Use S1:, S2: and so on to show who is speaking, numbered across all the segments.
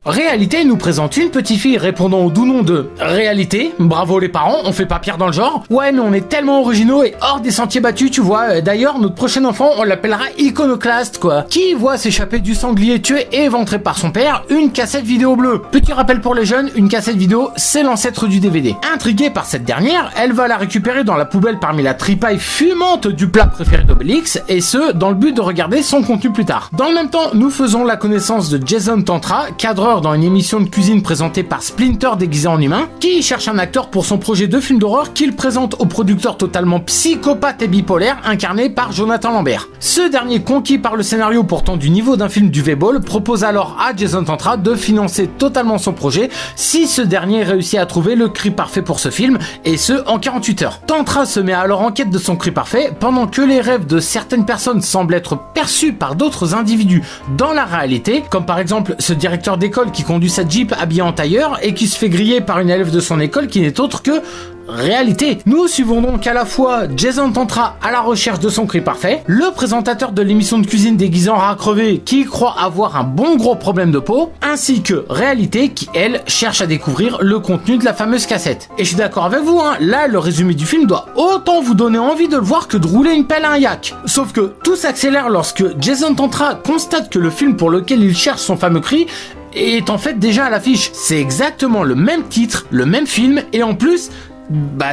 S1: Réalité nous présente une petite fille répondant au doux nom de Réalité. Bravo les parents, on fait pas pire dans le genre. Ouais mais on est tellement originaux et hors des sentiers battus, tu vois. D'ailleurs notre prochain enfant on l'appellera Iconoclaste quoi. Qui voit s'échapper du sanglier tué et éventré par son père une cassette vidéo bleue. Petit rappel pour les jeunes, une cassette vidéo c'est l'ancêtre du DVD. Intriguée par cette dernière, elle va la récupérer dans la poubelle parmi la tripaille fumante du plat préféré d'Obélix, et ce dans le but de regarder son contenu plus tard. Dans le même temps, nous faisons la connaissance de Jason Tantra, cadreur dans une émission de cuisine présentée par Splinter déguisé en humain, qui cherche un acteur pour son projet de film d'horreur qu'il présente au producteur totalement psychopathe et bipolaire incarné par Jonathan Lambert. Ce dernier, conquis par le scénario pourtant du niveau d'un film du V-Ball, propose alors à Jason Tantra de financer totalement son projet si ce dernier réussit à trouver le cri parfait pour ce film, et ce en 48 heures. Tantra se met alors en quête de son cri parfait pendant que les rêves de certaines personnes semblent être perçus par d'autres individus dans la réalité, comme par exemple ce directeur d'école qui conduit sa Jeep habillé en tailleur et qui se fait griller par une élève de son école qui n'est autre que Réalité. Nous suivons donc à la fois Jason Tantra à la recherche de son cri parfait, le présentateur de l'émission de cuisine déguisé en rat crevé qui croit avoir un bon gros problème de peau, ainsi que Réalité qui, elle, cherche à découvrir le contenu de la fameuse cassette. Et je suis d'accord avec vous, hein, là le résumé du film doit autant vous donner envie de le voir que de rouler une pelle à un yak. Sauf que tout s'accélère lorsque Jason Tantra constate que le film pour lequel il cherche son fameux cri est en fait déjà à l'affiche. C'est exactement le même titre, le même film, et en plus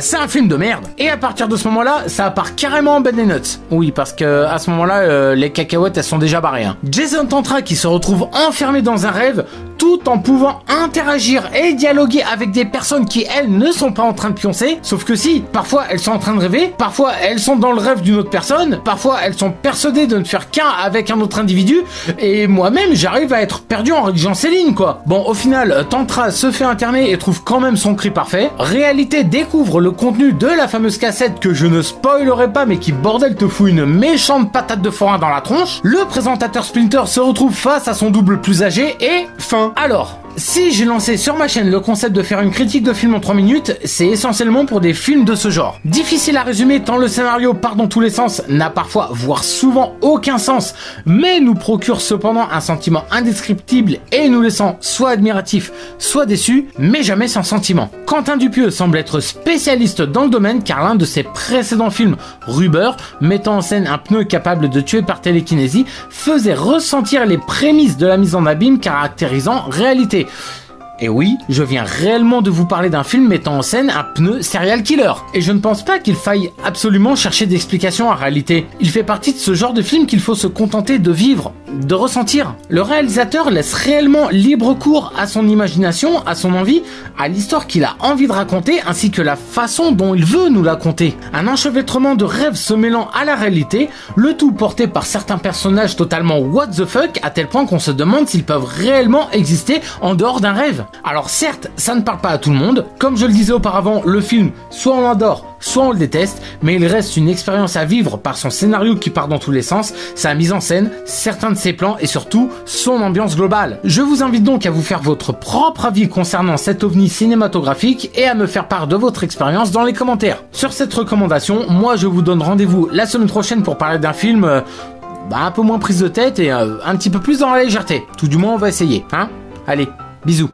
S1: c'est un film de merde. Et à partir de ce moment-là, ça part carrément en bed des nuts. Oui, parce que à ce moment-là, les cacahuètes, elles sont déjà barrées. Hein. Jason Tantra qui se retrouve enfermé dans un rêve, tout en pouvant interagir et dialoguer avec des personnes qui, elles, ne sont pas en train de pioncer. Sauf que si, parfois, elles sont en train de rêver, parfois, elles sont dans le rêve d'une autre personne, parfois, elles sont persuadées de ne faire qu'un avec un autre individu, et moi-même, j'arrive à être perdu en rédigeant Céline, quoi. Bon, au final, Tantra se fait interner et trouve quand même son cri parfait. Réalité découvre le contenu de la fameuse cassette que je ne spoilerai pas mais qui bordel te fout une méchante patate de forain dans la tronche. Le présentateur Splinter se retrouve face à son double plus âgé et fin. Alors, si j'ai lancé sur ma chaîne le concept de faire une critique de film en 3 minutes, c'est essentiellement pour des films de ce genre. Difficile à résumer tant le scénario part dans tous les sens, n'a parfois, voire souvent aucun sens, mais nous procure cependant un sentiment indescriptible et nous laissant soit admiratifs, soit déçus, mais jamais sans sentiment. Quentin Dupieux semble être spécialiste dans le domaine car l'un de ses précédents films, Rubber, mettant en scène un pneu capable de tuer par télékinésie, faisait ressentir les prémices de la mise en abîme caractérisant Réalité. Et oui, je viens réellement de vous parler d'un film mettant en scène un pneu serial killer. Et je ne pense pas qu'il faille absolument chercher d'explications à Réalité. Il fait partie de ce genre de film qu'il faut se contenter de vivre, de ressentir. Le réalisateur laisse réellement libre cours à son imagination, à son envie, à l'histoire qu'il a envie de raconter, ainsi que la façon dont il veut nous la conter. Un enchevêtrement de rêves se mêlant à la réalité, le tout porté par certains personnages totalement what the fuck, à tel point qu'on se demande s'ils peuvent réellement exister en dehors d'un rêve. Alors certes, ça ne parle pas à tout le monde, comme je le disais auparavant, le film, soit on l'adore, soit on le déteste, mais il reste une expérience à vivre par son scénario qui part dans tous les sens, sa mise en scène, certains de ses plans et surtout son ambiance globale. Je vous invite donc à vous faire votre propre avis concernant cet ovni cinématographique et à me faire part de votre expérience dans les commentaires. Sur cette recommandation, moi je vous donne rendez-vous la semaine prochaine pour parler d'un film un peu moins prise de tête et un petit peu plus dans la légèreté. Tout du moins on va essayer, hein. Allez, bisous.